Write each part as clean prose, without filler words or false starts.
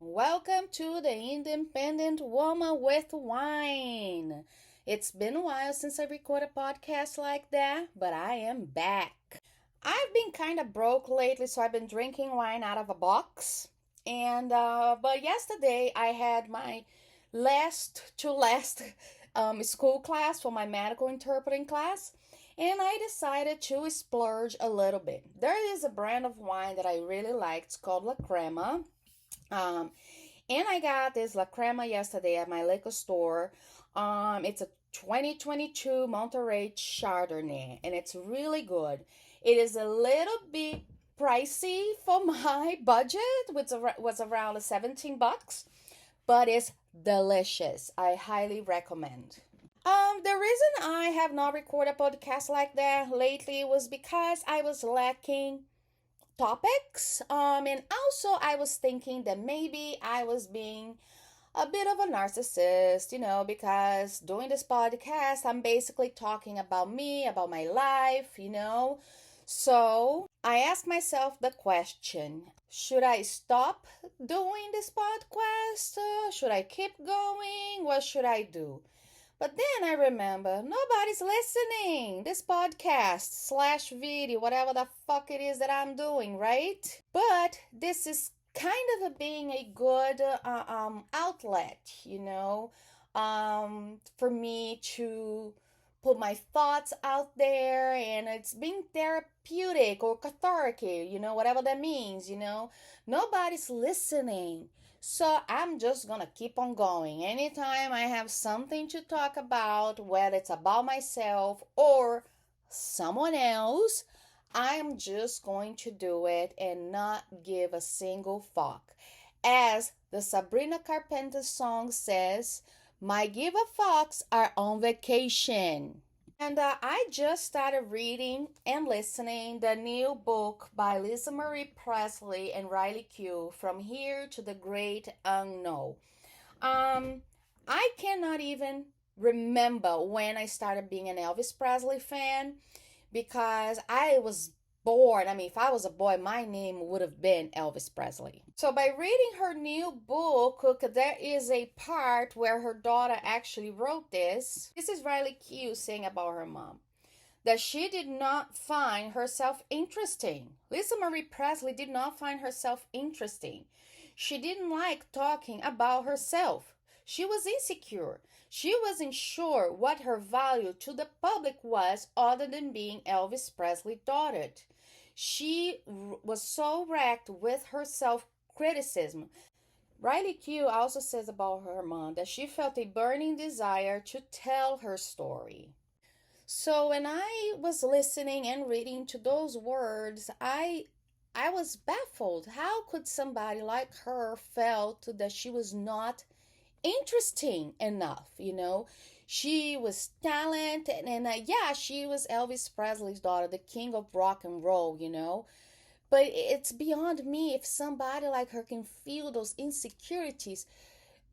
Welcome to the Independent Woman with Wine. It's been a while since I recorded a podcast like that, but I am back. I've been kind of broke lately, so I've been drinking wine out of a box. But yesterday I had my last school class for my medical interpreting class, and I decided to splurge a little bit. There is a brand of wine that I really like. It's called La Crema. Um, and I got this La Crema yesterday at my liquor store. It's a 2022 Monterey Chardonnay, and it's really good. It is a little bit pricey for my budget, which was around 17 bucks, but it's delicious. I highly recommend. The reason I have not recorded a podcast like that lately was because I was lacking topics. And also I was thinking that maybe I was being a bit of a narcissist, because doing this podcast, I'm basically talking about me, about my life. So I asked myself the question, should I stop doing this podcast? Should I keep going? What should I do? But then I remember nobody's listening. This podcast slash video, whatever the fuck it is that I'm doing, right? But this is kind of being a good outlet, for me to put my thoughts out there, and it's being therapeutic or cathartic, whatever that means. Nobody's listening. So I'm just gonna keep on going. Anytime I have something to talk about, whether it's about myself or someone else, I'm just going to do it and not give a single fuck. As the Sabrina Carpenter song says, my give a fucks are on vacation. And I just started reading and listening the new book by Lisa Marie Presley and Riley Keough, From Here to the Great Unknown. I cannot even remember when I started being an Elvis Presley fan, because I was born. I mean, if I was a boy, my name would have been Elvis Presley. So by reading her new book, there is a part where her daughter actually wrote this. This is Riley Keough saying about her mom, that she did not find herself interesting. Lisa Marie Presley did not find herself interesting. She didn't like talking about herself. She was insecure. She wasn't sure what her value to the public was other than being Elvis Presley's daughter. She was so wrecked with her self-criticism. Riley Keough also says about her mom that she felt a burning desire to tell her story. So when I was listening and reading to those words, I was baffled. How could somebody like her felt that she was not interesting enough? She was talented, and yeah, she was Elvis Presley's daughter, the king of rock and roll. But it's beyond me if somebody like her can feel those insecurities.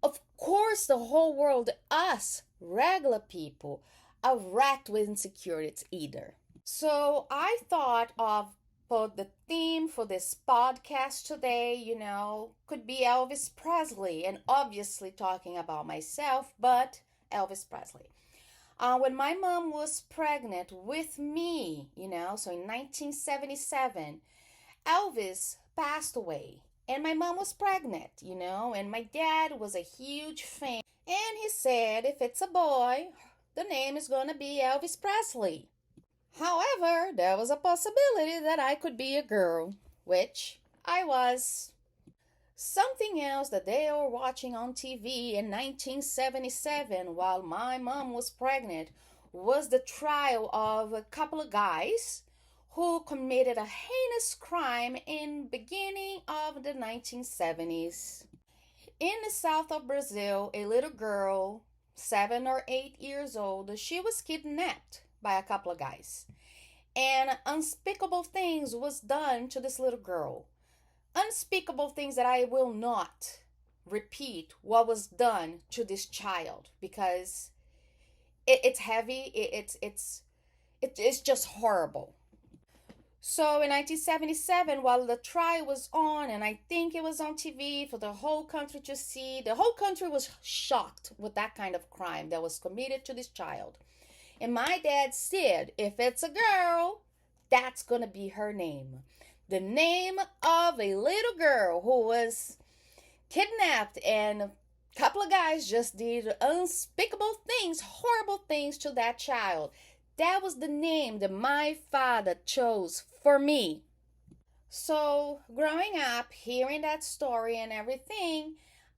Of course, the whole world, us regular people, are wrecked with insecurities either. So I thought of for the theme for this podcast today, could be Elvis Presley, and obviously talking about myself, but Elvis Presley. When my mom was pregnant with me, so in 1977, Elvis passed away. And my mom was pregnant, and my dad was a huge fan. And he said, if it's a boy, the name is going to be Elvis Presley. However, there was a possibility that I could be a girl, which I was. Something else that they were watching on TV in 1977 while my mom was pregnant was the trial of a couple of guys who committed a heinous crime in beginning of the 1970s. In the south of Brazil, a little girl, 7 or 8 years old, she was kidnapped by a couple of guys. And unspeakable things was done to this little girl. Unspeakable things that I will not repeat what was done to this child, because it's heavy. It's just horrible. So in 1977, while the trial was on, and I think it was on TV for the whole country to see, the whole country was shocked with that kind of crime that was committed to this child. And my dad said, if it's a girl, that's going to be her name. The name of a little girl who was kidnapped, and a couple of guys just did unspeakable things, horrible things to that child. That was the name that my father chose for me. So, growing up, hearing that story and everything,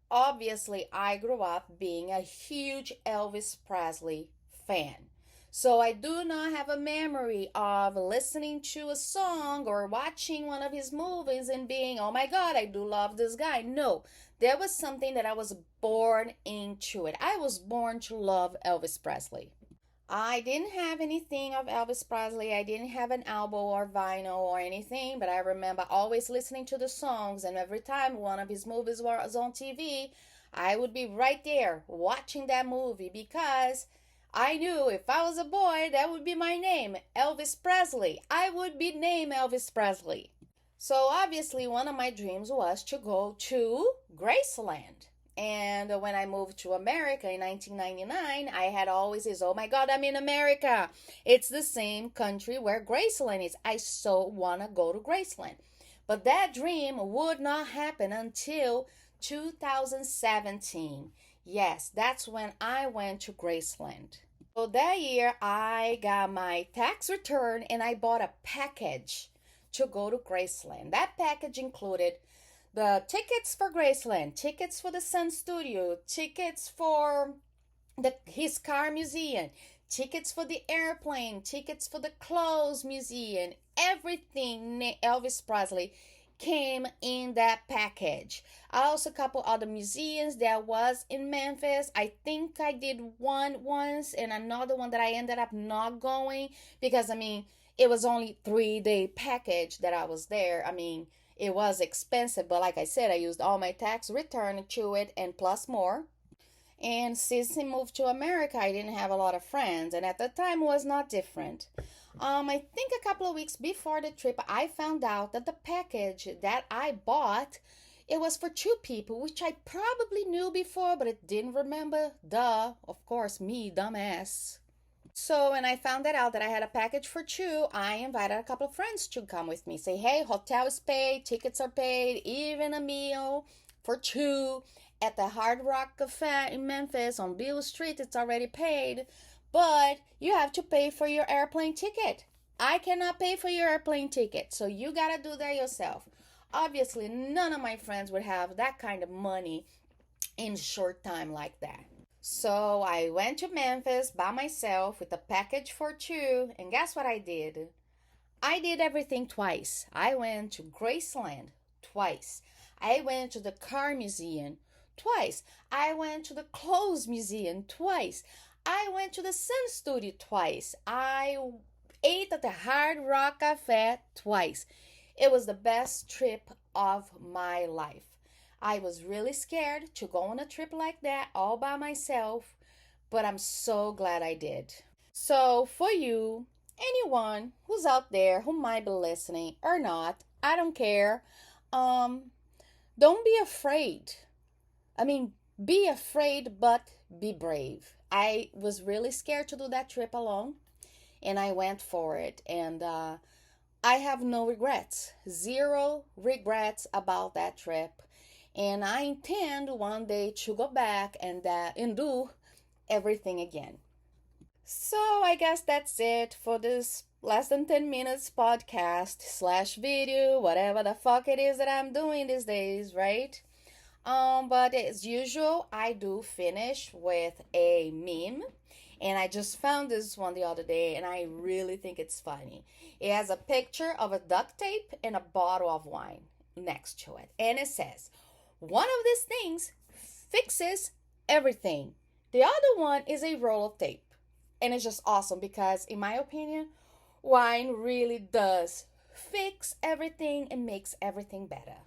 obviously I grew up being a huge Elvis Presley fan. So I do not have a memory of listening to a song or watching one of his movies and being, oh my God, I do love this guy. No, there was something that I was born into it. I was born to love Elvis Presley. I didn't have anything of Elvis Presley. I didn't have an album or vinyl or anything, but I remember always listening to the songs, and every time one of his movies was on TV, I would be right there watching that movie because I knew if I was a boy, that would be my name, Elvis Presley. I would be named Elvis Presley. So obviously, one of my dreams was to go to Graceland. And when I moved to America in 1999, I had always this, oh my God, I'm in America. It's the same country where Graceland is. I so want to go to Graceland. But that dream would not happen until 2017. Yes, that's when I went to Graceland. So that year, I got my tax return and I bought a package to go to Graceland. That package included the tickets for Graceland, tickets for the Sun Studio, tickets for his car museum, tickets for the airplane, tickets for the clothes museum, everything Elvis Presley came in that package. Also, a couple other museums that was in Memphis. I think I did one once and another one that I ended up not going because it was only 3 day package that I was there. It was expensive, but like I said, I used all my tax return to it and plus more. And since he moved to America, I didn't have a lot of friends, and at the time it was not different. I think a couple of weeks before the trip, I found out that the package that I bought, it was for 2 people, which I probably knew before, but it didn't remember. Duh, of course, me, dumbass. So when I found that out that I had a package for 2, I invited a couple of friends to come with me. Say, hey, hotel is paid, tickets are paid, even a meal for 2 at the Hard Rock Cafe in Memphis on Beale Street. It's already paid, but you have to pay for your airplane ticket. I cannot pay for your airplane ticket, so you gotta do that yourself. Obviously, none of my friends would have that kind of money in short time like that. So I went to Memphis by myself with a package for 2, and guess what I did? I did everything twice. I went to Graceland twice. I went to the car museum twice. I went to the clothes museum twice. I went to the Sun Studio twice. I ate at the Hard Rock Cafe twice. It was the best trip of my life. I was really scared to go on a trip like that all by myself, but I'm so glad I did. So, for you, anyone who's out there who might be listening or not, I don't care. Don't be afraid. Be afraid, but be brave. I was really scared to do that trip alone, and I went for it. And I have no regrets, 0 regrets about that trip. And I intend one day to go back and do everything again. So I guess that's it for this less than 10 minutes podcast slash video, whatever the fuck it is that I'm doing these days, right? But as usual, I do finish with a meme. And I just found this one the other day and I really think it's funny. It has a picture of a duct tape and a bottle of wine next to it. And it says, one of these things fixes everything. The other one is a roll of tape. And it's just awesome because, in my opinion, wine really does fix everything and makes everything better.